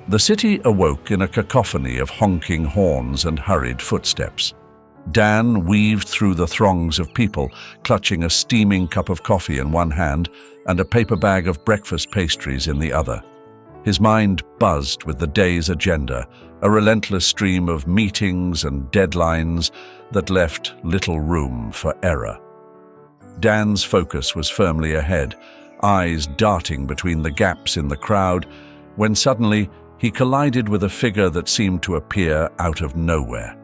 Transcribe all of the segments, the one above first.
The city awoke in a cacophony of honking horns and hurried footsteps. Dan weaved through the throngs of people, clutching a steaming cup of coffee in one hand and a paper bag of breakfast pastries in the other. His mind buzzed with the day's agenda, a relentless stream of meetings and deadlines that left little room for error. Dan's focus was firmly ahead, eyes darting between the gaps in the crowd, when suddenly he collided with a figure that seemed to appear out of nowhere.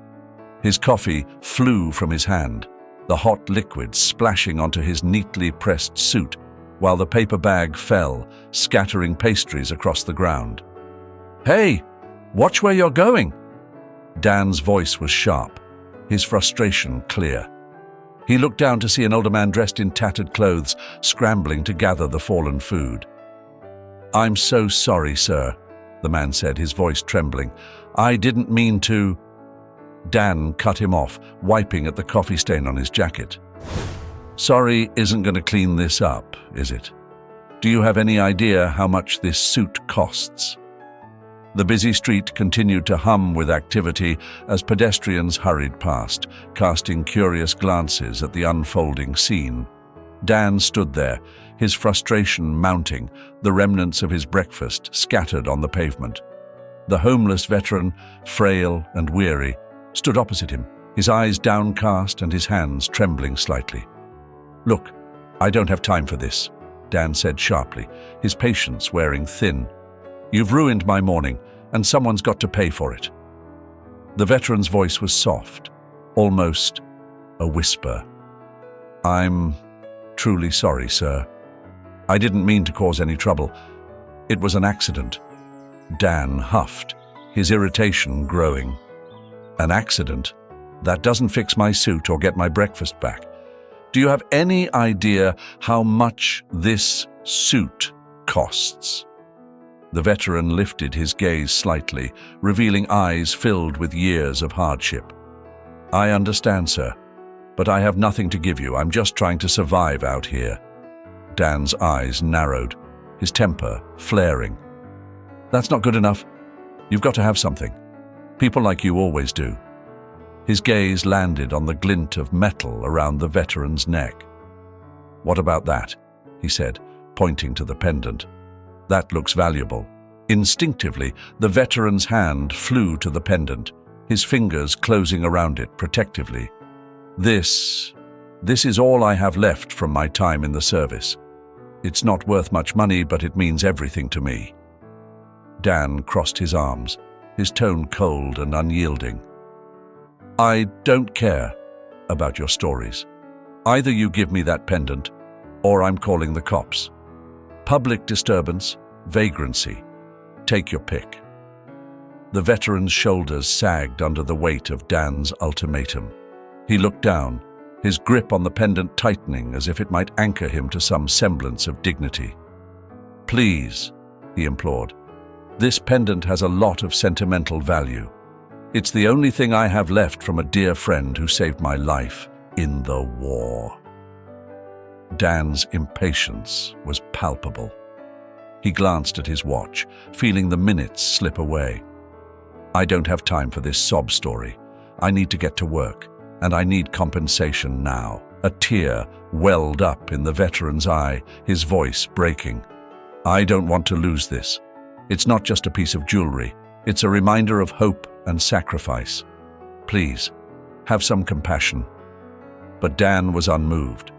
His coffee flew from his hand, the hot liquid splashing onto his neatly pressed suit, while the paper bag fell, scattering pastries across the ground. "Hey, watch where you're going!" Dan's voice was sharp, his frustration clear. He looked down to see an older man dressed in tattered clothes, scrambling to gather the fallen food. "I'm so sorry, sir," the man said, his voice trembling. "I didn't mean to—" Dan cut him off, wiping at the coffee stain on his jacket. "Sorry isn't going to clean this up, is it? Do you have any idea how much this suit costs?" The busy street continued to hum with activity as pedestrians hurried past, casting curious glances at the unfolding scene. Dan stood there, his frustration mounting, the remnants of his breakfast scattered on the pavement. The homeless veteran, frail and weary, stood opposite him, his eyes downcast and his hands trembling slightly. "Look, I don't have time for this," Dan said sharply, his patience wearing thin. "You've ruined my morning, and someone's got to pay for it." The veteran's voice was soft, almost a whisper. "I'm truly sorry, sir. I didn't mean to cause any trouble. It was an accident." Dan huffed, his irritation growing. "An accident? That doesn't fix my suit or get my breakfast back. Do you have any idea how much this suit costs?" The veteran lifted his gaze slightly, revealing eyes filled with years of hardship. "I understand, sir, but I have nothing to give you. I'm just trying to survive out here." Dan's eyes narrowed, his temper flaring. "That's not good enough. You've got to have something. People like you always do." His gaze landed on the glint of metal around the veteran's neck. "What about that?" he said, pointing to the pendant. "That looks valuable." Instinctively, the veteran's hand flew to the pendant, his fingers closing around it protectively. This is all I have left from my time in the service. It's not worth much money, but it means everything to me." Dan crossed his arms, his tone cold and unyielding. "I don't care about your stories. Either you give me that pendant, or I'm calling the cops. Public disturbance, vagrancy. Take your pick." The veteran's shoulders sagged under the weight of Dan's ultimatum. He looked down, his grip on the pendant tightening as if it might anchor him to some semblance of dignity. "Please," he implored. "This pendant has a lot of sentimental value. It's the only thing I have left from a dear friend who saved my life in the war." Dan's impatience was palpable. He glanced at his watch, feeling the minutes slip away. "I don't have time for this sob story. I need to get to work, and I need compensation now." A tear welled up in the veteran's eye, his voice breaking. "I don't want to lose this. It's not just a piece of jewelry. It's a reminder of hope and sacrifice. Please, have some compassion." But Dan was unmoved.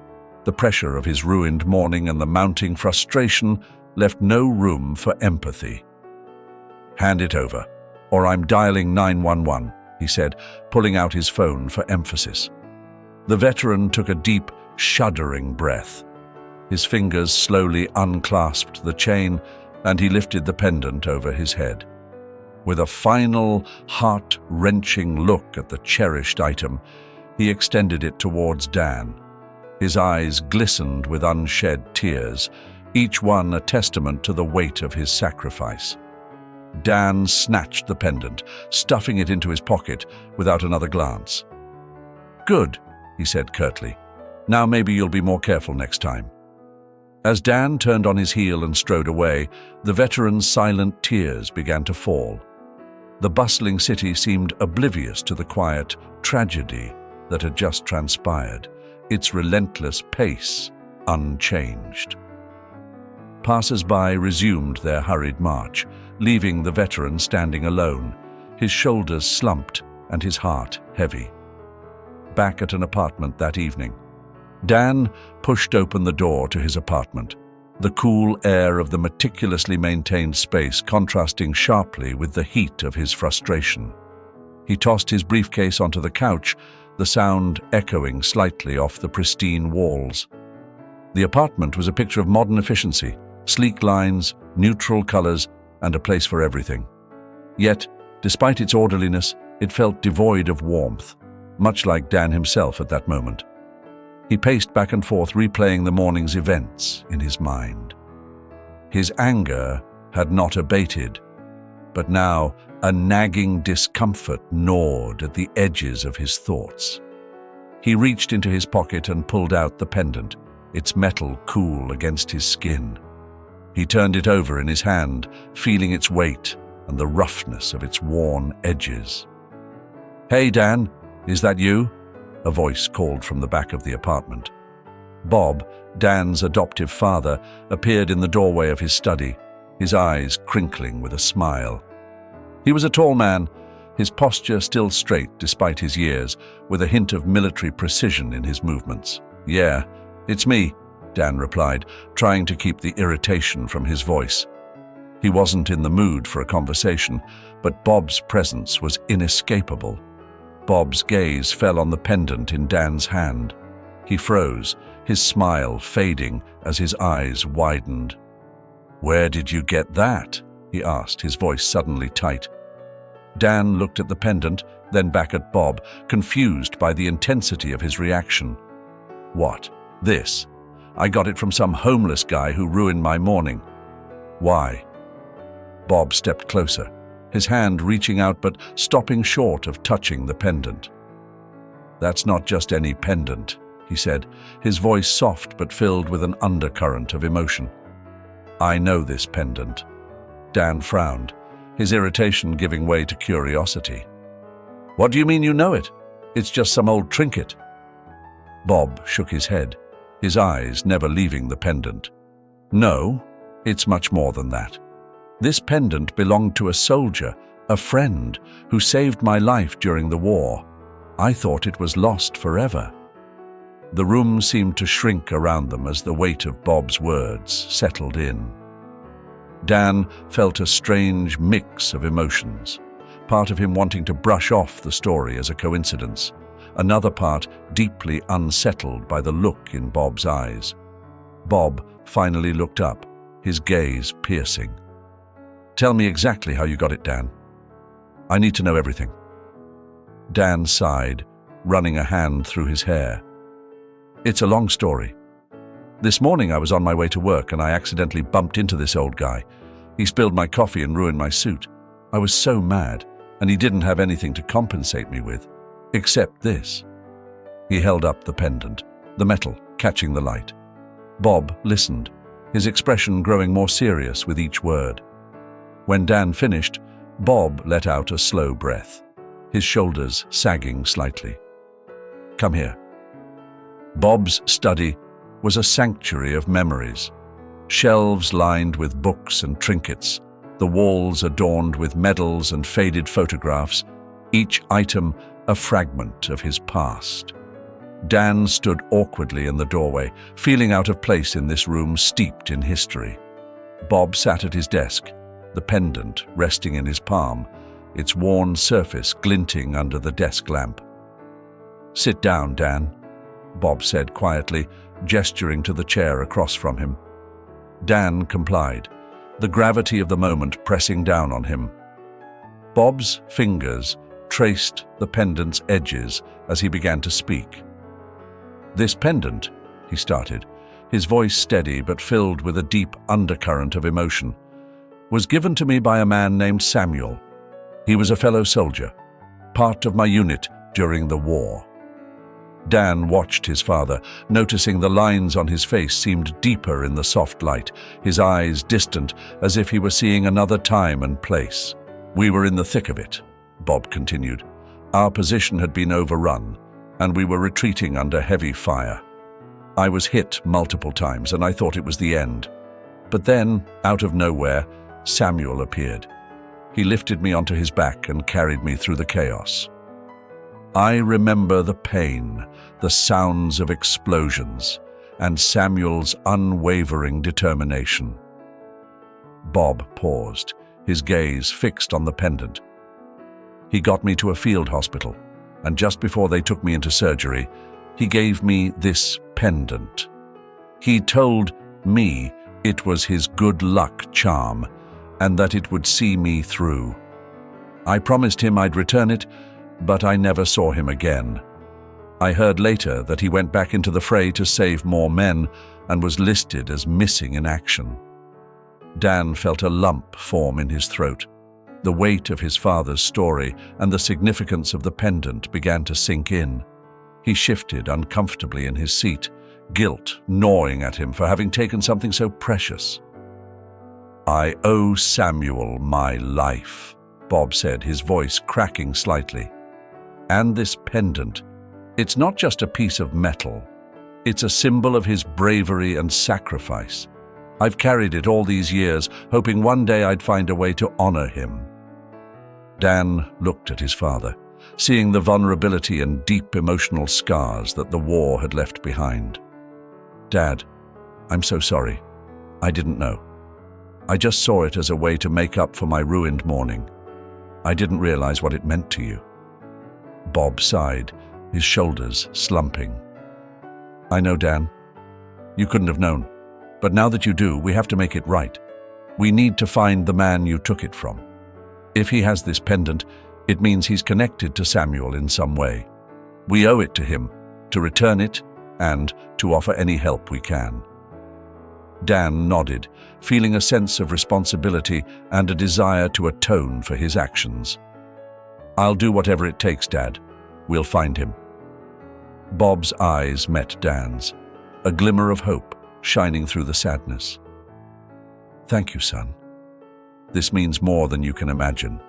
The pressure of his ruined morning and the mounting frustration left no room for empathy. "Hand it over, or I'm dialing 911, he said, pulling out his phone for emphasis. The veteran took a deep, shuddering breath. His fingers slowly unclasped the chain, and he lifted the pendant over his head. With a final, heart-wrenching look at the cherished item, he extended it towards Dan. His eyes glistened with unshed tears, each one a testament to the weight of his sacrifice. Dan snatched the pendant, stuffing it into his pocket without another glance. "Good," he said curtly. "Now maybe you'll be more careful next time." As Dan turned on his heel and strode away, the veteran's silent tears began to fall. The bustling city seemed oblivious to the quiet tragedy that had just transpired, its relentless pace unchanged. Passers-by resumed their hurried march, leaving the veteran standing alone, his shoulders slumped and his heart heavy. Back at an apartment that evening, Dan pushed open the door to his apartment, the cool air of the meticulously maintained space contrasting sharply with the heat of his frustration. He tossed his briefcase onto the couch, the sound echoing slightly off the pristine walls. The apartment was a picture of modern efficiency, sleek lines, neutral colors, and a place for everything. Yet, despite its orderliness, it felt devoid of warmth, much like Dan himself at that moment. He paced back and forth, replaying the morning's events in his mind. His anger had not abated, but now a nagging discomfort gnawed at the edges of his thoughts. He reached into his pocket and pulled out the pendant, its metal cool against his skin. He turned it over in his hand, feeling its weight and the roughness of its worn edges. "Hey, Dan, is that you?" A voice called from the back of the apartment. Bob, Dan's adoptive father, appeared in the doorway of his study, his eyes crinkling with a smile. He was a tall man, his posture still straight despite his years, with a hint of military precision in his movements. "Yeah, it's me," Dan replied, trying to keep the irritation from his voice. He wasn't in the mood for a conversation, but Bob's presence was inescapable. Bob's gaze fell on the pendant in Dan's hand. He froze, his smile fading as his eyes widened. "Where did you get that?" he asked, his voice suddenly tight. Dan looked at the pendant, then back at Bob, confused by the intensity of his reaction. "What? This? I got it from some homeless guy who ruined my morning." "Why?" Bob stepped closer, his hand reaching out but stopping short of touching the pendant. "That's not just any pendant," he said, his voice soft but filled with an undercurrent of emotion. "I know this pendant." Dan frowned, his irritation giving way to curiosity. "What do you mean you know it? It's just some old trinket." Bob shook his head, his eyes never leaving the pendant. "No, it's much more than that. This pendant belonged to a soldier, a friend, who saved my life during the war. I thought it was lost forever." The room seemed to shrink around them as the weight of Bob's words settled in. Dan felt a strange mix of emotions, part of him wanting to brush off the story as a coincidence, another part deeply unsettled by the look in Bob's eyes. Bob finally looked up, his gaze piercing. "Tell me exactly how you got it, Dan. I need to know everything." Dan sighed, running a hand through his hair. "It's a long story. This morning I was on my way to work and I accidentally bumped into this old guy. He spilled my coffee and ruined my suit. I was so mad, and he didn't have anything to compensate me with, except this." He held up the pendant, the metal catching the light. Bob listened, his expression growing more serious with each word. When Dan finished, Bob let out a slow breath, his shoulders sagging slightly. "Come here." Bob's study was a sanctuary of memories. Shelves lined with books and trinkets, the walls adorned with medals and faded photographs, each item a fragment of his past. Dan stood awkwardly in the doorway, feeling out of place in this room steeped in history. Bob sat at his desk, the pendant resting in his palm, its worn surface glinting under the desk lamp. "Sit down, Dan," Bob said quietly, gesturing to the chair across from him. Dan complied, the gravity of the moment pressing down on him. Bob's fingers traced the pendant's edges as he began to speak. "This pendant," he started, his voice steady but filled with a deep undercurrent of emotion, "was given to me by a man named Samuel. He was a fellow soldier, part of my unit during the war." Dan watched his father, noticing the lines on his face seemed deeper in the soft light, his eyes distant, as if he were seeing another time and place. "We were in the thick of it," Bob continued. "Our position had been overrun, and we were retreating under heavy fire. I was hit multiple times, and I thought it was the end. But then, out of nowhere, Samuel appeared. He lifted me onto his back and carried me through the chaos. I remember the pain, the sounds of explosions, and Samuel's unwavering determination." Bob paused, his gaze fixed on the pendant. "He got me to a field hospital, and just before they took me into surgery, he gave me this pendant. He told me it was his good luck charm, and that it would see me through. I promised him I'd return it, but I never saw him again. I heard later that he went back into the fray to save more men and was listed as missing in action." Dan felt a lump form in his throat. The weight of his father's story and the significance of the pendant began to sink in. He shifted uncomfortably in his seat, guilt gnawing at him for having taken something so precious. "I owe Samuel my life," Bob said, his voice cracking slightly. "And this pendant, it's not just a piece of metal. It's a symbol of his bravery and sacrifice. I've carried it all these years, hoping one day I'd find a way to honor him." Dan looked at his father, seeing the vulnerability and deep emotional scars that the war had left behind. "Dad, I'm so sorry. I didn't know. I just saw it as a way to make up for my ruined morning. I didn't realize what it meant to you." Bob sighed, his shoulders slumping. "I know, Dan. You couldn't have known. But now that you do, we have to make it right. We need to find the man you took it from. If he has this pendant, it means he's connected to Samuel in some way. We owe it to him to return it and to offer any help we can." Dan nodded, feeling a sense of responsibility and a desire to atone for his actions. "I'll do whatever it takes, Dad. We'll find him." Bob's eyes met Dan's, a glimmer of hope shining through the sadness. "Thank you, son. This means more than you can imagine."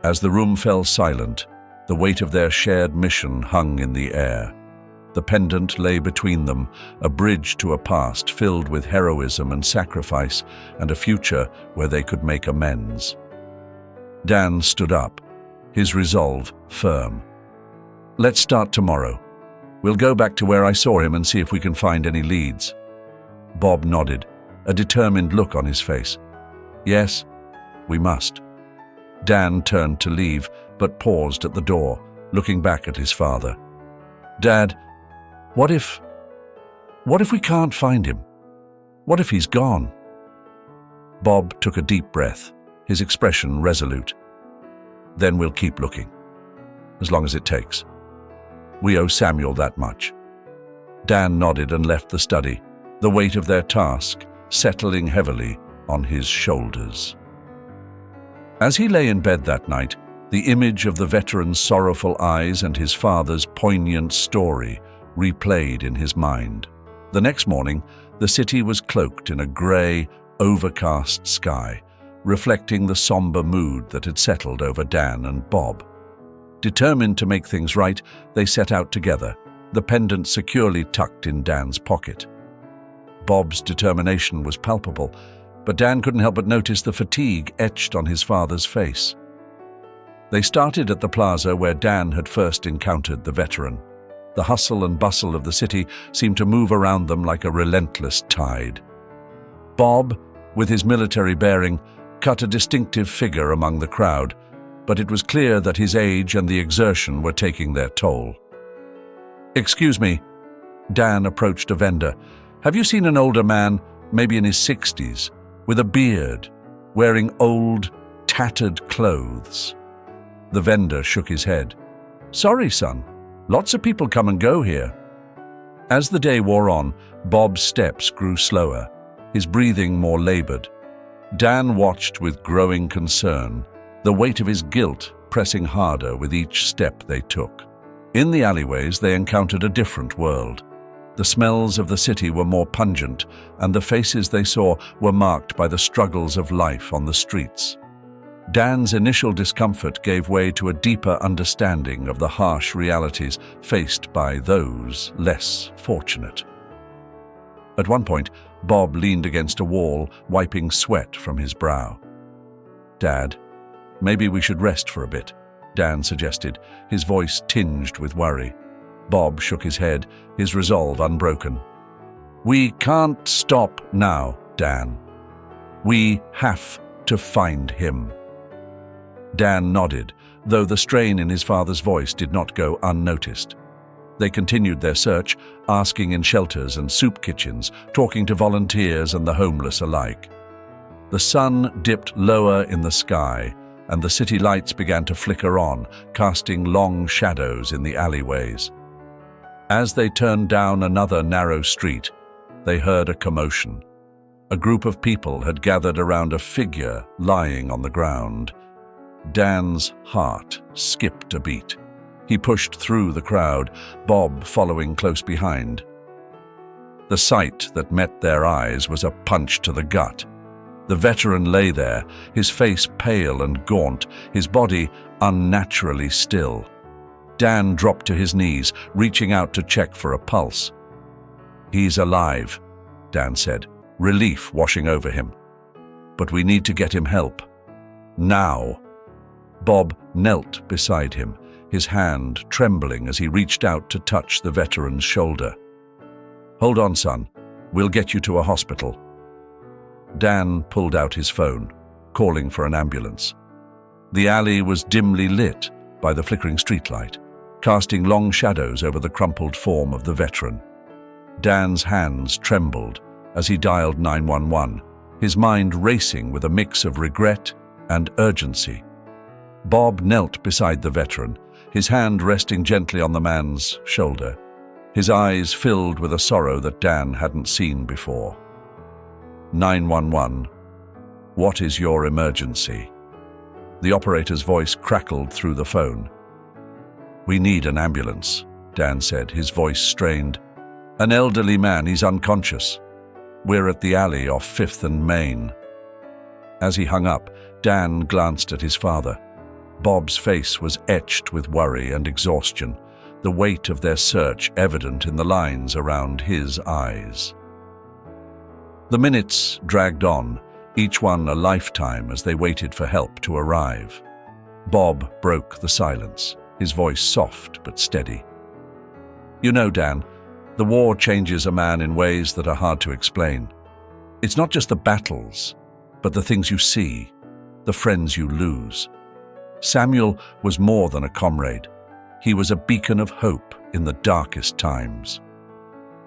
As the room fell silent, the weight of their shared mission hung in the air. The pendant lay between them, a bridge to a past filled with heroism and sacrifice, and a future where they could make amends. Dan stood up, his resolve firm. "Let's start tomorrow. We'll go back to where I saw him and see if we can find any leads." Bob nodded, a determined look on his face. "Yes, we must." Dan turned to leave, but paused at the door, looking back at his father. "Dad, what if we can't find him? What if he's gone?" Bob took a deep breath, his expression resolute. "Then we'll keep looking, as long as it takes. We owe Samuel that much." Dan nodded and left the study, the weight of their task settling heavily on his shoulders. As he lay in bed that night, the image of the veteran's sorrowful eyes and his father's poignant story replayed in his mind. The next morning, the city was cloaked in a grey, overcast sky, reflecting the somber mood that had settled over Dan and Bob. Determined to make things right, they set out together, the pendant securely tucked in Dan's pocket. Bob's determination was palpable, but Dan couldn't help but notice the fatigue etched on his father's face. They started at the plaza where Dan had first encountered the veteran. The hustle and bustle of the city seemed to move around them like a relentless tide. Bob, with his military bearing, cut a distinctive figure among the crowd, but it was clear that his age and the exertion were taking their toll. "Excuse me," Dan approached a vendor. "Have you seen an older man, maybe in his 60s, with a beard, wearing old, tattered clothes?" The vendor shook his head. "Sorry, son. Lots of people come and go here." As the day wore on, Bob's steps grew slower, his breathing more labored. Dan watched with growing concern, the weight of his guilt pressing harder with each step they took. In the alleyways, they encountered a different world. The smells of the city were more pungent, and the faces they saw were marked by the struggles of life on the streets. Dan's initial discomfort gave way to a deeper understanding of the harsh realities faced by those less fortunate. At one point, Bob leaned against a wall, wiping sweat from his brow. "Dad, maybe we should rest for a bit," Dan suggested, his voice tinged with worry. Bob shook his head, his resolve unbroken. "We can't stop now, Dan. We have to find him." Dan nodded, though the strain in his father's voice did not go unnoticed. They continued their search, asking in shelters and soup kitchens, talking to volunteers and the homeless alike. The sun dipped lower in the sky, and the city lights began to flicker on, casting long shadows in the alleyways. As they turned down another narrow street, they heard a commotion. A group of people had gathered around a figure lying on the ground. Dan's heart skipped a beat. He pushed through the crowd, Bob following close behind. The sight that met their eyes was a punch to the gut. The veteran lay there, his face pale and gaunt, his body unnaturally still. Dan dropped to his knees, reaching out to check for a pulse. "He's alive," Dan said, relief washing over him. "But we need to get him help. Now." Bob knelt beside him, his hand trembling as he reached out to touch the veteran's shoulder. "Hold on, son. We'll get you to a hospital." Dan pulled out his phone, calling for an ambulance. The alley was dimly lit by the flickering streetlight, casting long shadows over the crumpled form of the veteran. Dan's hands trembled as he dialed 911, his mind racing with a mix of regret and urgency. Bob knelt beside the veteran, his hand resting gently on the man's shoulder, his eyes filled with a sorrow that Dan hadn't seen before. 911, what is your emergency? The operator's voice crackled through the phone. "We need an ambulance," Dan said, his voice strained. "An elderly man, he's unconscious. We're at the alley off 5th and Main." As he hung up, Dan glanced at his father. Bob's face was etched with worry and exhaustion, the weight of their search evident in the lines around his eyes. The minutes dragged on, each one a lifetime as they waited for help to arrive. Bob broke the silence, his voice soft but steady. "You know, Dan, the war changes a man in ways that are hard to explain. It's not just the battles, but the things you see, the friends you lose. Samuel was more than a comrade. He was a beacon of hope in the darkest times."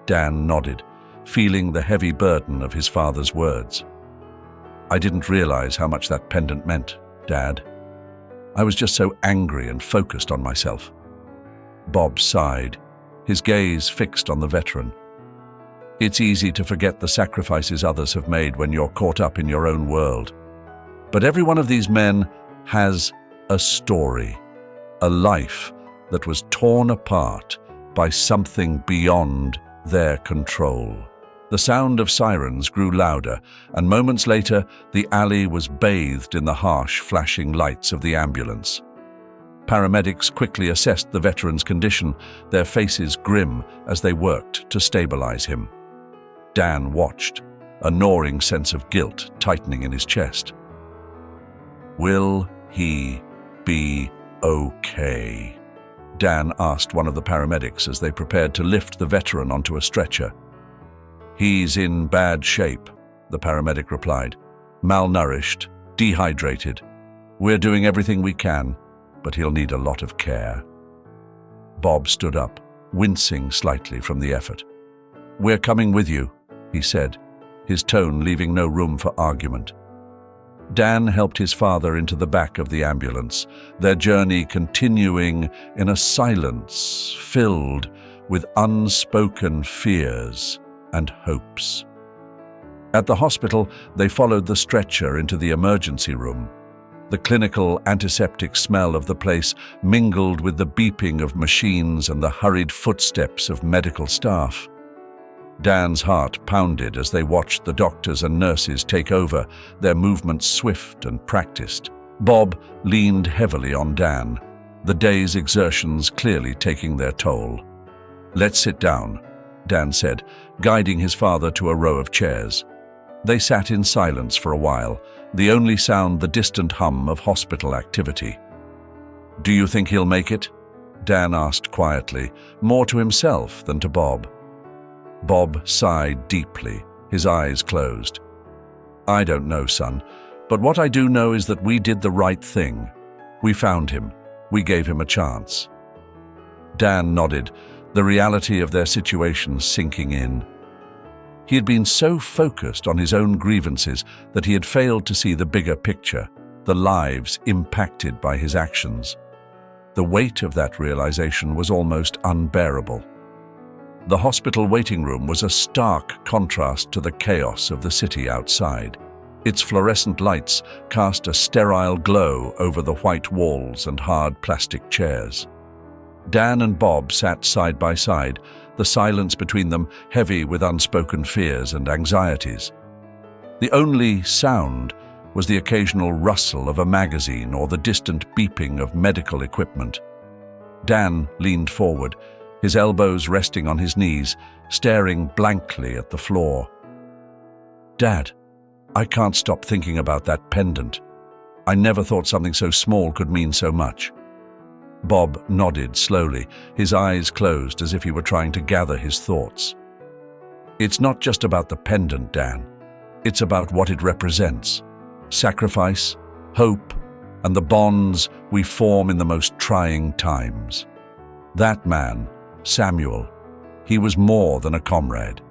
Dan nodded, feeling the heavy burden of his father's words. "I didn't realize how much that pendant meant, Dad. I was just so angry and focused on myself." Bob sighed, his gaze fixed on the veteran. "It's easy to forget the sacrifices others have made when you're caught up in your own world. But every one of these men has a story, a life that was torn apart by something beyond their control." The sound of sirens grew louder, and moments later, the alley was bathed in the harsh, flashing lights of the ambulance. Paramedics quickly assessed the veteran's condition, their faces grim as they worked to stabilize him. Dan watched, a gnawing sense of guilt tightening in his chest. "Will he be okay?" Dan asked one of the paramedics as they prepared to lift the veteran onto a stretcher. "He's in bad shape," the paramedic replied. "Malnourished, dehydrated. We're doing everything we can, but he'll need a lot of care." Bob stood up, wincing slightly from the effort. "We're coming with you," he said, his tone leaving no room for argument. Dan helped his father into the back of the ambulance, their journey continuing in a silence filled with unspoken fears and hopes. At the hospital, they followed the stretcher into the emergency room. The clinical antiseptic smell of the place mingled with the beeping of machines and the hurried footsteps of medical staff. Dan's heart pounded as they watched the doctors and nurses take over, their movements swift and practiced. Bob leaned heavily on Dan, the day's exertions clearly taking their toll. "Let's sit down," Dan said, guiding his father to a row of chairs. They sat in silence for a while, the only sound the distant hum of hospital activity. "Do you think he'll make it?" Dan asked quietly, more to himself than to Bob. Bob sighed deeply, his eyes closed. "I don't know, son, but what I do know is that we did the right thing. We found him. We gave him a chance." Dan nodded, the reality of their situation sinking in. He had been so focused on his own grievances that he had failed to see the bigger picture, the lives impacted by his actions. The weight of that realization was almost unbearable. The hospital waiting room was a stark contrast to the chaos of the city outside. Its fluorescent lights cast a sterile glow over the white walls and hard plastic chairs. Dan and Bob sat side by side, the silence between them heavy with unspoken fears and anxieties. The only sound was the occasional rustle of a magazine or the distant beeping of medical equipment. Dan leaned forward, his elbows resting on his knees, staring blankly at the floor. "Dad, I can't stop thinking about that pendant. I never thought something so small could mean so much." Bob nodded slowly, his eyes closed as if he were trying to gather his thoughts. "It's not just about the pendant, Dan. It's about what it represents. Sacrifice, hope, and the bonds we form in the most trying times. That man, Samuel, he was more than a comrade.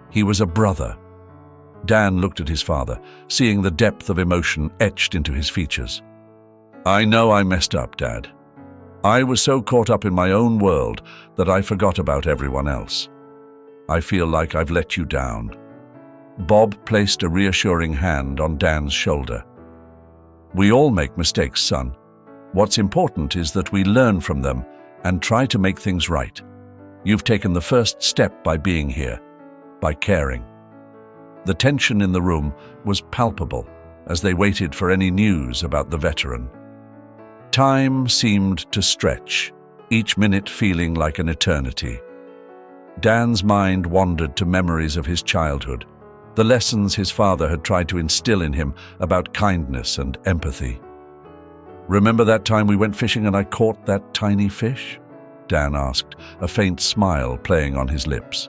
He was a brother." Dan looked at his father, seeing the depth of emotion etched into his features. "I know I messed up, Dad. I was so caught up in my own world that I forgot about everyone else. I feel like I've let you down." Bob placed a reassuring hand on Dan's shoulder. "We all make mistakes, son. What's important is that we learn from them and try to make things right. You've taken the first step by being here, by caring." The tension in the room was palpable as they waited for any news about the veteran. Time seemed to stretch, each minute feeling like an eternity. Dan's mind wandered to memories of his childhood, the lessons his father had tried to instill in him about kindness and empathy. "Remember that time we went fishing and I caught that tiny fish?" Dan asked, a faint smile playing on his lips.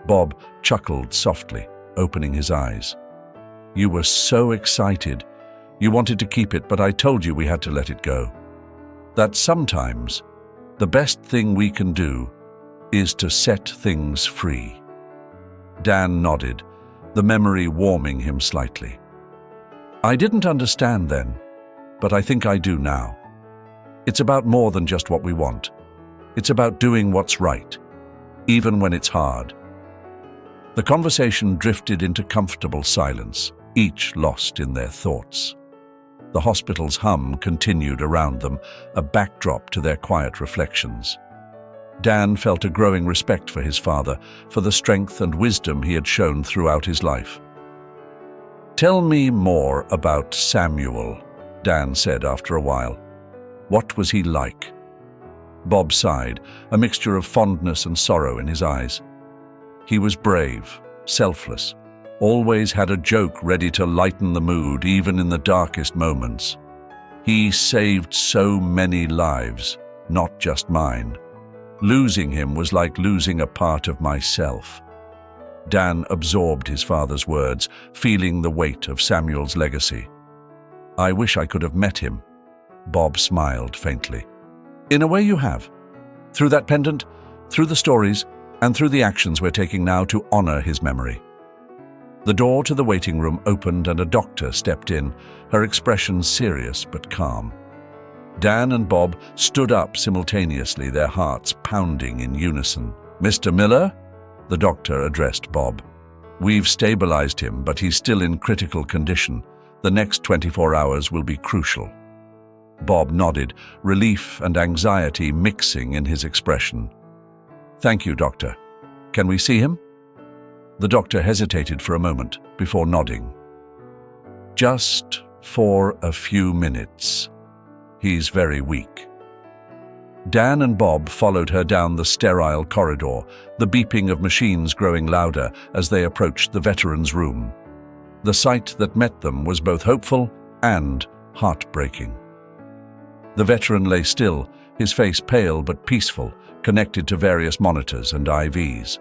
Bob chuckled softly, opening his eyes. "You were so excited. You wanted to keep it, but I told you we had to let it go. That sometimes the best thing we can do is to set things free." Dan nodded, the memory warming him slightly. "I didn't understand then, but I think I do now. It's about more than just what we want. It's about doing what's right, even when it's hard." The conversation drifted into comfortable silence, each lost in their thoughts. The hospital's hum continued around them, a backdrop to their quiet reflections. Dan felt a growing respect for his father, for the strength and wisdom he had shown throughout his life. "Tell me more about Samuel," Dan said after a while. "What was he like?" Bob sighed, a mixture of fondness and sorrow in his eyes. "He was brave, selfless, always had a joke ready to lighten the mood even in the darkest moments. He saved so many lives, not just mine. Losing him was like losing a part of myself." Dan absorbed his father's words, feeling the weight of Samuel's legacy. "I wish I could have met him." Bob smiled faintly. "In a way you have. Through that pendant, through the stories, and through the actions we're taking now to honor his memory." The door to the waiting room opened and a doctor stepped in, her expression serious but calm. Dan and Bob stood up simultaneously, their hearts pounding in unison. "Mr. Miller?" The doctor addressed Bob. "We've stabilized him, but he's still in critical condition. The next 24 hours will be crucial." Bob nodded, relief and anxiety mixing in his expression. "Thank you, Doctor. Can we see him?" The doctor hesitated for a moment before nodding. "Just for a few minutes. He's very weak." Dan and Bob followed her down the sterile corridor, the beeping of machines growing louder as they approached the veteran's room. The sight that met them was both hopeful and heartbreaking. The veteran lay still, his face pale but peaceful, connected to various monitors and IVs.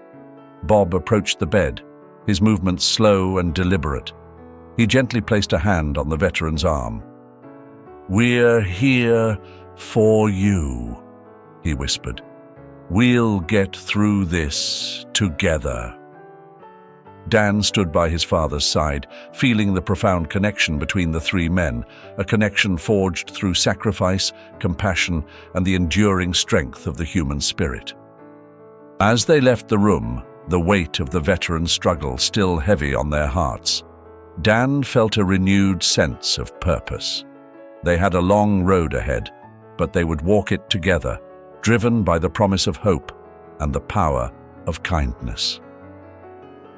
Bob approached the bed, his movements slow and deliberate. He gently placed a hand on the veteran's arm. "We're here for you," he whispered. "We'll get through this together." Dan stood by his father's side, feeling the profound connection between the three men, a connection forged through sacrifice, compassion, and the enduring strength of the human spirit. As they left the room, the weight of the veteran's struggle still heavy on their hearts, Dan felt a renewed sense of purpose. They had a long road ahead, but they would walk it together, driven by the promise of hope and the power of kindness.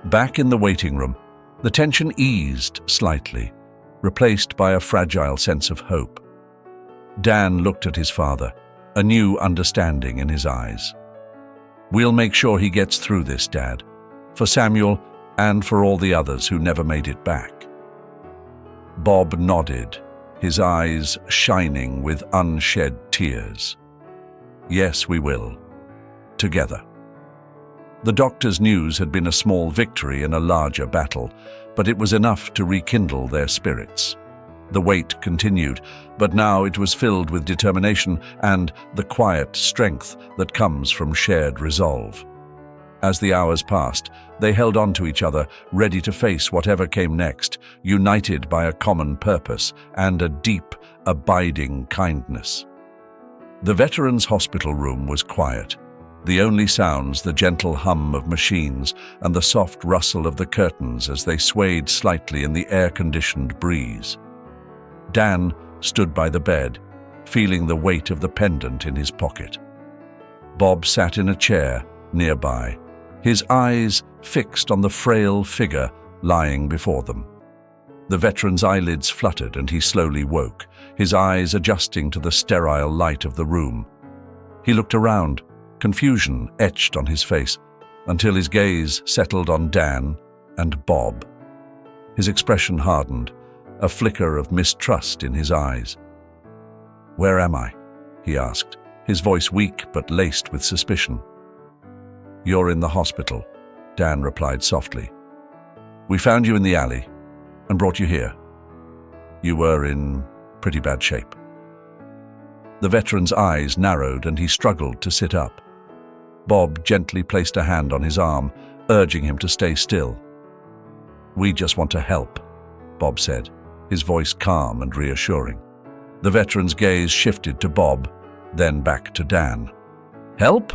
Back in the waiting room, the tension eased slightly, replaced by a fragile sense of hope. Dan looked at his father, a new understanding in his eyes. "We'll make sure he gets through this, Dad, for Samuel and for all the others who never made it back." Bob nodded, his eyes shining with unshed tears. "Yes, we will. Together." The doctor's news had been a small victory in a larger battle, but it was enough to rekindle their spirits. The wait continued, but now it was filled with determination and the quiet strength that comes from shared resolve. As the hours passed, they held on to each other, ready to face whatever came next, united by a common purpose and a deep, abiding kindness. The veterans' hospital room was quiet. The only sounds the gentle hum of machines and the soft rustle of the curtains as they swayed slightly in the air-conditioned breeze. Dan stood by the bed, feeling the weight of the pendant in his pocket. Bob sat in a chair nearby, his eyes fixed on the frail figure lying before them. The veteran's eyelids fluttered and he slowly woke, his eyes adjusting to the sterile light of the room. He looked around, confusion etched on his face, until his gaze settled on Dan and Bob. His expression hardened, a flicker of mistrust in his eyes. "Where am I?" he asked, his voice weak but laced with suspicion. "You're in the hospital," Dan replied softly. "We found you in the alley and brought you here. You were in pretty bad shape." The veteran's eyes narrowed and he struggled to sit up. Bob gently placed a hand on his arm, urging him to stay still. "We just want to help," Bob said, his voice calm and reassuring. The veteran's gaze shifted to Bob, then back to Dan. "Help?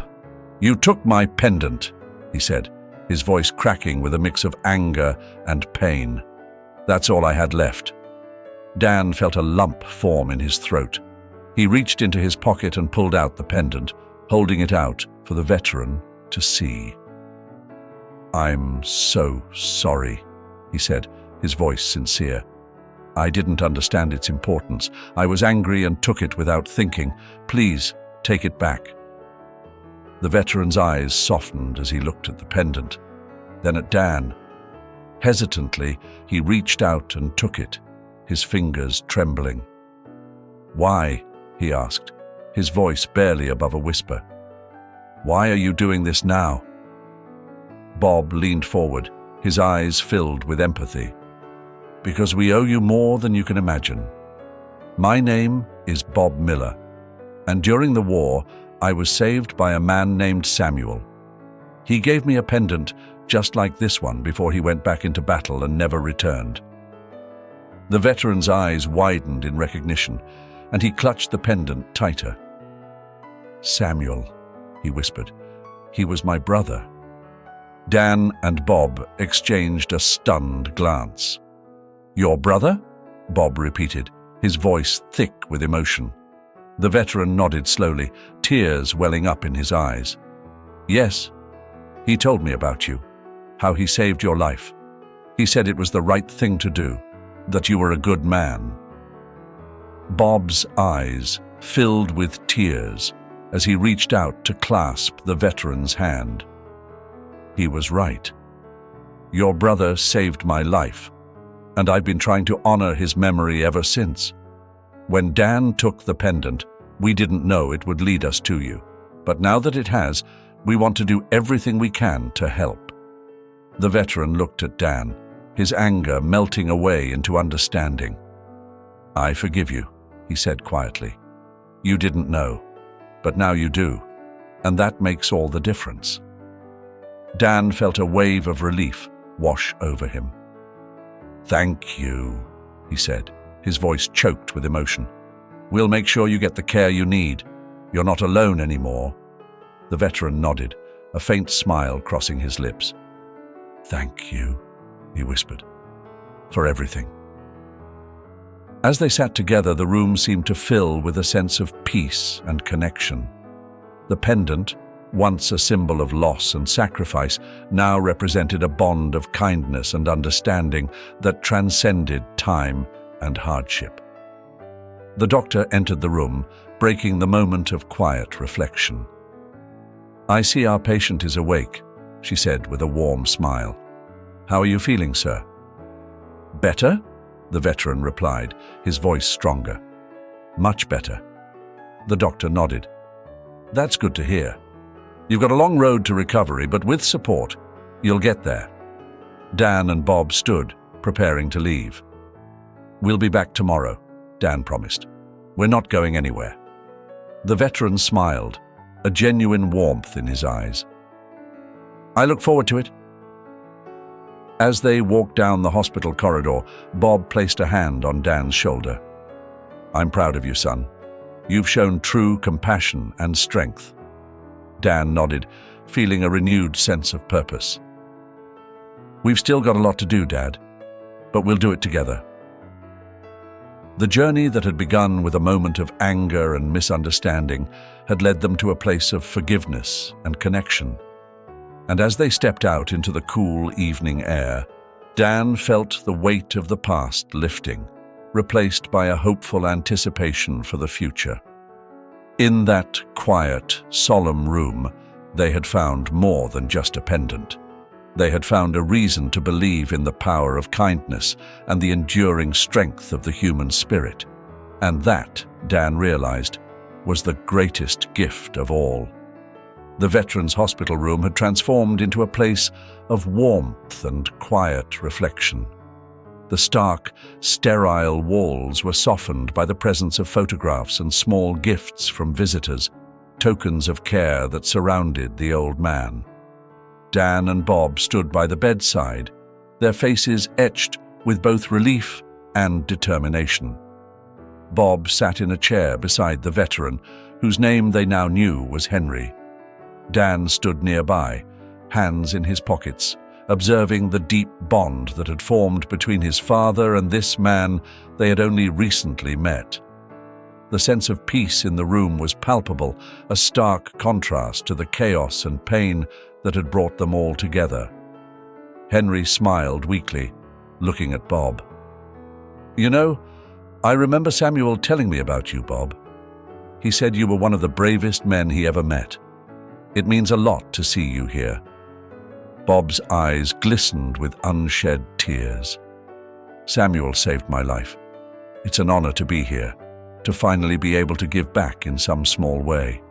You took my pendant," he said, his voice cracking with a mix of anger and pain. "That's all I had left." Dan felt a lump form in his throat. He reached into his pocket and pulled out the pendant, holding it out for the veteran to see. "I'm so sorry," he said, his voice sincere. "I didn't understand its importance. I was angry and took it without thinking. Please, take it back." The veteran's eyes softened as he looked at the pendant, then at Dan. Hesitantly, he reached out and took it, his fingers trembling. "Why?" he asked, his voice barely above a whisper. "Why are you doing this now?" Bob leaned forward, his eyes filled with empathy. "Because we owe you more than you can imagine. My name is Bob Miller, and during the war, I was saved by a man named Samuel. He gave me a pendant just like this one before he went back into battle and never returned." The veteran's eyes widened in recognition, and he clutched the pendant tighter. "Samuel," he whispered. "He was my brother." Dan and Bob exchanged a stunned glance. "Your brother?" Bob repeated, his voice thick with emotion. The veteran nodded slowly, tears welling up in his eyes. Yes, he told me about you, how he saved your life. He said it was the right thing to do, that you were a good man. Bob's eyes filled with tears as he reached out to clasp the veteran's hand. He was right. Your brother saved my life, and I've been trying to honor his memory ever since. When Dan took the pendant, we didn't know it would lead us to you, but now that it has, we want to do everything we can to help. The veteran looked at Dan, his anger melting away into understanding. I forgive you, he said quietly. You didn't know, but now you do, and that makes all the difference. Dan felt a wave of relief wash over him. Thank you, he said, his voice choked with emotion. We'll make sure you get the care you need. You're not alone anymore. The veteran nodded, a faint smile crossing his lips. Thank you, he whispered, for everything. As they sat together, the room seemed to fill with a sense of peace and connection. The pendant, once a symbol of loss and sacrifice, now represented a bond of kindness and understanding that transcended time and hardship. The doctor entered the room, breaking the moment of quiet reflection. I see our patient is awake, she said with a warm smile. How are you feeling, sir? Better? The veteran replied, his voice stronger. Much better. The doctor nodded. That's good to hear. You've got a long road to recovery, but with support, you'll get there. Dan and Bob stood, preparing to leave. We'll be back tomorrow, Dan promised. We're not going anywhere. The veteran smiled, a genuine warmth in his eyes. I look forward to it. As they walked down the hospital corridor, Bob placed a hand on Dan's shoulder. I'm proud of you, son. You've shown true compassion and strength. Dan nodded, feeling a renewed sense of purpose. We've still got a lot to do, Dad, but we'll do it together. The journey that had begun with a moment of anger and misunderstanding had led them to a place of forgiveness and connection. And as they stepped out into the cool evening air, Dan felt the weight of the past lifting, replaced by a hopeful anticipation for the future. In that quiet, solemn room, they had found more than just a pendant. They had found a reason to believe in the power of kindness and the enduring strength of the human spirit. And that, Dan realized, was the greatest gift of all. The veterans' hospital room had transformed into a place of warmth and quiet reflection. The stark, sterile walls were softened by the presence of photographs and small gifts from visitors, tokens of care that surrounded the old man. Dan and Bob stood by the bedside, their faces etched with both relief and determination. Bob sat in a chair beside the veteran, whose name they now knew was Henry. Dan stood nearby, hands in his pockets, observing the deep bond that had formed between his father and this man they had only recently met. The sense of peace in the room was palpable, a stark contrast to the chaos and pain that had brought them all together. Henry smiled weakly, looking at Bob. You know, I remember Samuel telling me about you, Bob. He said you were one of the bravest men he ever met. It means a lot to see you here. Bob's eyes glistened with unshed tears. Samuel saved my life. It's an honor to be here, to finally be able to give back in some small way.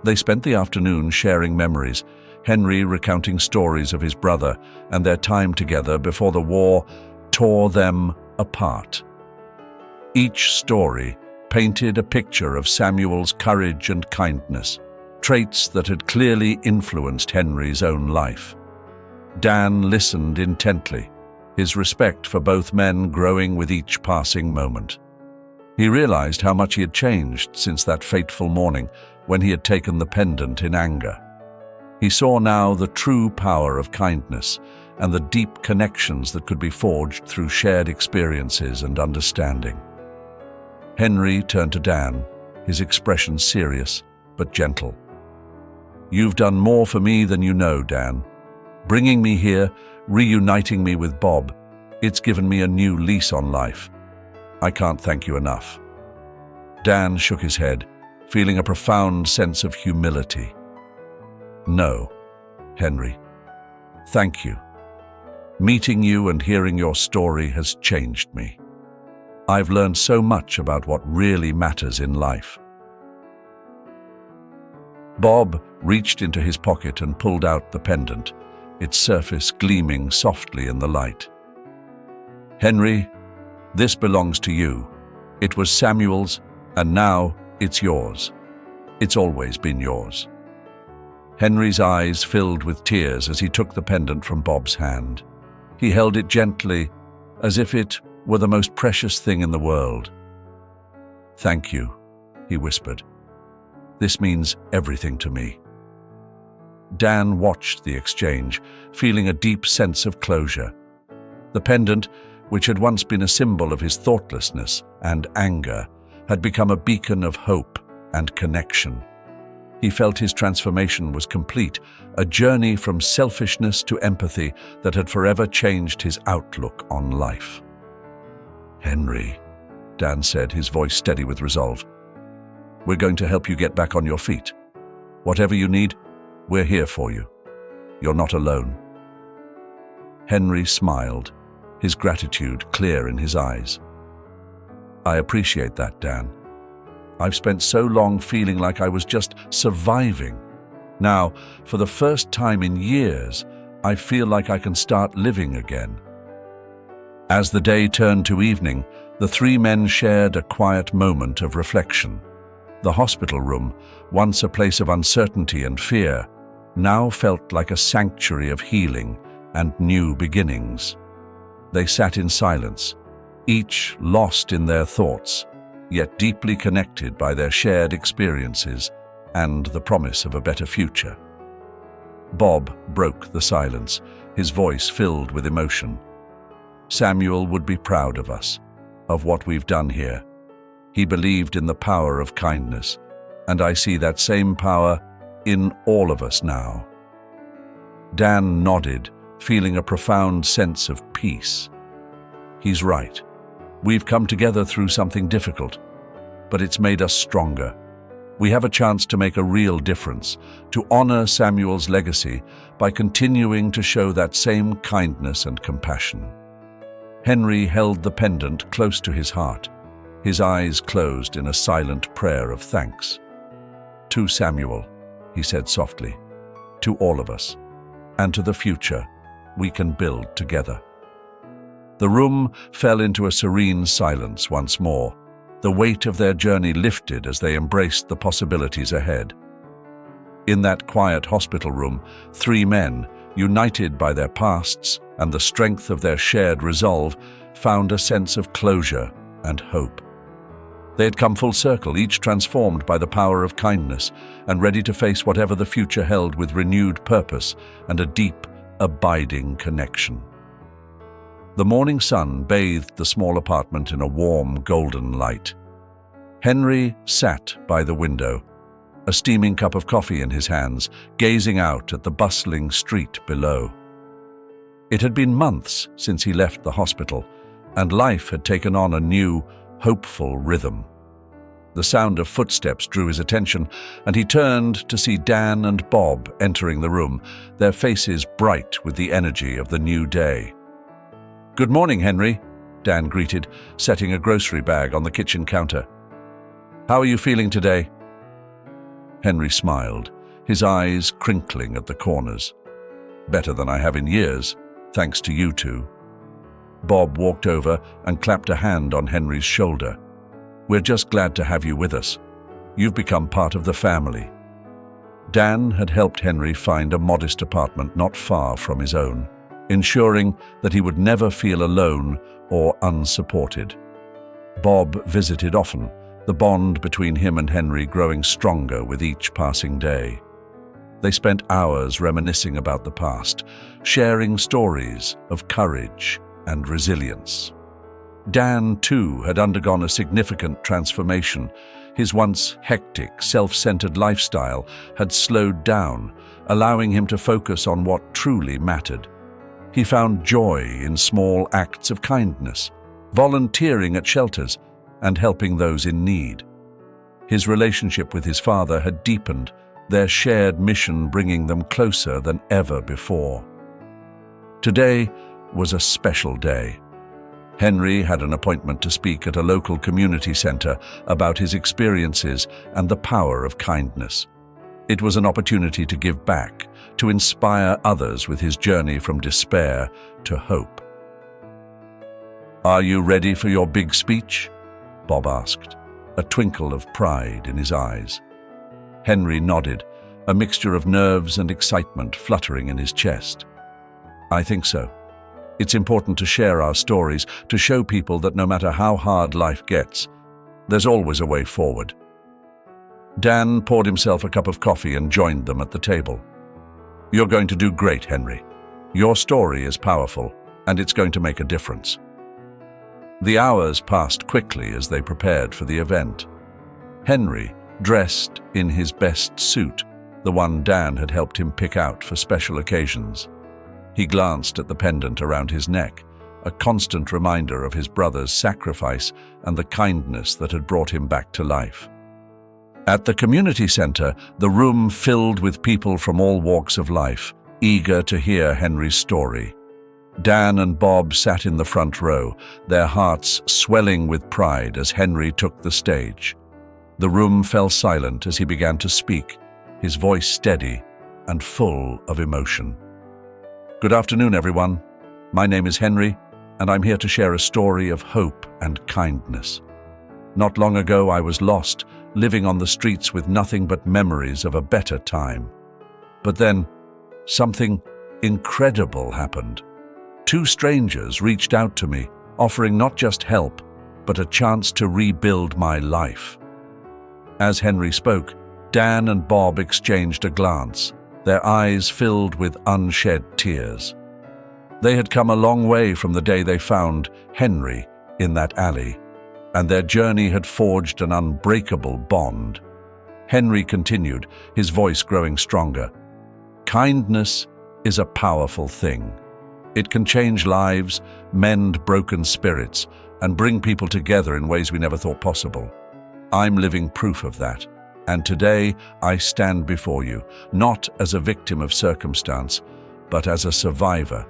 They spent the afternoon sharing memories, Henry recounting stories of his brother and their time together before the war tore them apart. Each story painted a picture of Samuel's courage and kindness, traits that had clearly influenced Henry's own life. Dan listened intently, his respect for both men growing with each passing moment. He realized how much he had changed since that fateful morning when he had taken the pendant in anger. He saw now the true power of kindness and the deep connections that could be forged through shared experiences and understanding. Henry turned to Dan, his expression serious but gentle. "You've done more for me than you know, Dan. Bringing me here, reuniting me with Bob, it's given me a new lease on life. I can't thank you enough." Dan shook his head, feeling a profound sense of humility. "No, Henry. Thank you. Meeting you and hearing your story has changed me. I've learned so much about what really matters in life." Bob reached into his pocket and pulled out the pendant, its surface gleaming softly in the light. "Henry, this belongs to you. It was Samuel's, and now it's yours. It's always been yours." Henry's eyes filled with tears as he took the pendant from Bob's hand. He held it gently, as if it were the most precious thing in the world. "Thank you," he whispered. "This means everything to me." Dan watched the exchange, feeling a deep sense of closure. The pendant, which had once been a symbol of his thoughtlessness and anger, had become a beacon of hope and connection. He felt his transformation was complete, a journey from selfishness to empathy that had forever changed his outlook on life. "Henry," Dan said, his voice steady with resolve, "we're going to help you get back on your feet. Whatever you need, we're here for you. You're not alone." Henry smiled, his gratitude clear in his eyes. "I appreciate that, Dan. I've spent so long feeling like I was just surviving. Now, for the first time in years, I feel like I can start living again." As the day turned to evening, the three men shared a quiet moment of reflection. The hospital room, once a place of uncertainty and fear, now felt like a sanctuary of healing and new beginnings. They sat in silence, each lost in their thoughts, yet deeply connected by their shared experiences and the promise of a better future. Bob broke the silence, his voice filled with emotion. "Samuel would be proud of us, of what we've done here. He believed in the power of kindness, and I see that same power in all of us now." Dan nodded, feeling a profound sense of peace. "He's right. We've come together through something difficult, but it's made us stronger. We have a chance to make a real difference, to honor Samuel's legacy by continuing to show that same kindness and compassion." Henry held the pendant close to his heart, his eyes closed in a silent prayer of thanks. "To Samuel," he said softly, "to all of us, and to the future we can build together." The room fell into a serene silence once more, the weight of their journey lifted as they embraced the possibilities ahead. In that quiet hospital room, three men, united by their pasts and the strength of their shared resolve, found a sense of closure and hope. They had come full circle, each transformed by the power of kindness and ready to face whatever the future held with renewed purpose and a deep, abiding connection. The morning sun bathed the small apartment in a warm, golden light. Henry sat by the window, a steaming cup of coffee in his hands, gazing out at the bustling street below. It had been months since he left the hospital, and life had taken on a new, hopeful rhythm. The sound of footsteps drew his attention, and he turned to see Dan and Bob entering the room, their faces bright with the energy of the new day. "Good morning, Henry," Dan greeted, setting a grocery bag on the kitchen counter. "How are you feeling today?" Henry smiled, his eyes crinkling at the corners. "Better than I have in years, thanks to you two." Bob walked over and clapped a hand on Henry's shoulder. "We're just glad to have you with us. You've become part of the family." Dan had helped Henry find a modest apartment not far from his own, ensuring that he would never feel alone or unsupported. Bob visited often, the bond between him and Henry growing stronger with each passing day. They spent hours reminiscing about the past, sharing stories of courage and resilience. Dan, too, had undergone a significant transformation. His once hectic, self-centered lifestyle had slowed down, allowing him to focus on what truly mattered. He found joy in small acts of kindness, volunteering at shelters, and helping those in need. His relationship with his father had deepened, their shared mission bringing them closer than ever before. Today was a special day. Henry had an appointment to speak at a local community center about his experiences and the power of kindness. It was an opportunity to give back, to inspire others with his journey from despair to hope. "Are you ready for your big speech?" Bob asked, a twinkle of pride in his eyes. Henry nodded, a mixture of nerves and excitement fluttering in his chest. "I think so. It's important to share our stories, to show people that no matter how hard life gets, there's always a way forward." Dan poured himself a cup of coffee and joined them at the table. "You're going to do great, Henry. Your story is powerful, and it's going to make a difference." The hours passed quickly as they prepared for the event. Henry, dressed in his best suit, the one Dan had helped him pick out for special occasions. He glanced at the pendant around his neck, a constant reminder of his brother's sacrifice and the kindness that had brought him back to life. At the community center, the room filled with people from all walks of life, eager to hear Henry's story. Dan and Bob sat in the front row, their hearts swelling with pride as Henry took the stage. The room fell silent as he began to speak, his voice steady and full of emotion. "Good afternoon, everyone. My name is Henry, and I'm here to share a story of hope and kindness. Not long ago, I was lost, living on the streets with nothing but memories of a better time. But then, something incredible happened. Two strangers reached out to me, offering not just help, but a chance to rebuild my life." As Henry spoke, Dan and Bob exchanged a glance, their eyes filled with unshed tears. They had come a long way from the day they found Henry in that alley, and their journey had forged an unbreakable bond. Henry continued, his voice growing stronger. "Kindness is a powerful thing. It can change lives, mend broken spirits, and bring people together in ways we never thought possible. I'm living proof of that, and today I stand before you, not as a victim of circumstance, but as a survivor,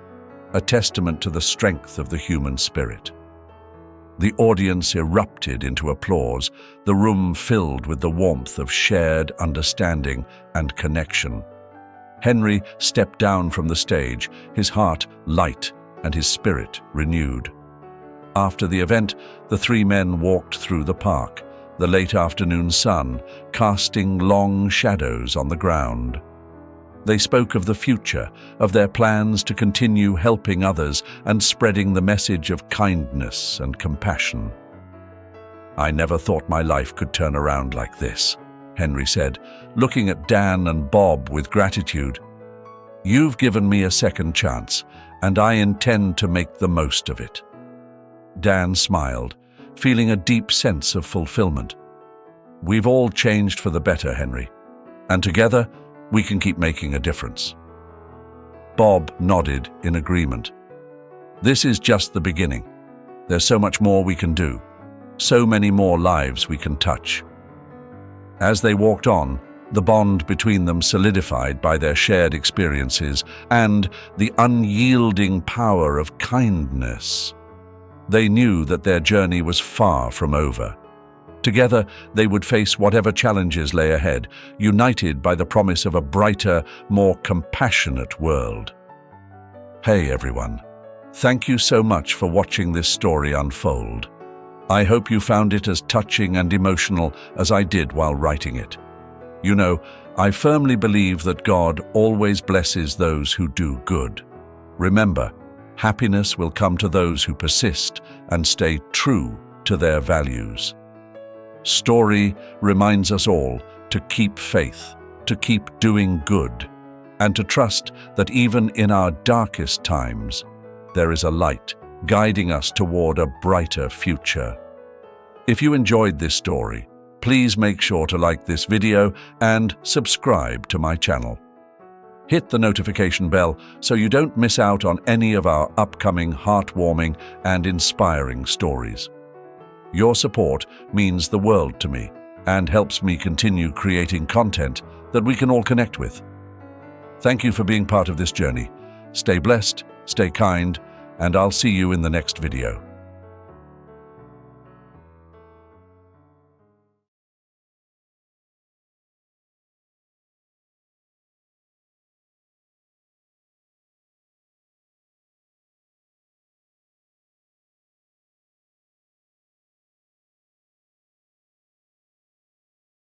a testament to the strength of the human spirit." The audience erupted into applause, the room filled with the warmth of shared understanding and connection. Henry stepped down from the stage, his heart light and his spirit renewed. After the event, the three men walked through the park, the late afternoon sun casting long shadows on the ground. They spoke of the future, of their plans to continue helping others and spreading the message of kindness and compassion. "I never thought my life could turn around like this," Henry said, looking at Dan and Bob with gratitude. "You've given me a second chance, and I intend to make the most of it." Dan smiled, feeling a deep sense of fulfillment. "We've all changed for the better, Henry, and together we can keep making a difference." Bob nodded in agreement. "This is just the beginning. There's so much more we can do, so many more lives we can touch." As they walked on, the bond between them solidified by their shared experiences and the unyielding power of kindness. They knew that their journey was far from over. Together, they would face whatever challenges lay ahead, united by the promise of a brighter, more compassionate world. Hey everyone, thank you so much for watching this story unfold. I hope you found it as touching and emotional as I did while writing it. You know, I firmly believe that God always blesses those who do good. Remember, happiness will come to those who persist and stay true to their values. Story reminds us all to keep faith, to keep doing good and to trust that even in our darkest times, there is a light guiding us toward a brighter future. If you enjoyed this story, please make sure to like this video and subscribe to my channel. Hit the notification bell so you don't miss out on any of our upcoming heartwarming and inspiring stories. Your support means the world to me and helps me continue creating content that we can all connect with. Thank you for being part of this journey. Stay blessed, stay kind, and I'll see you in the next video.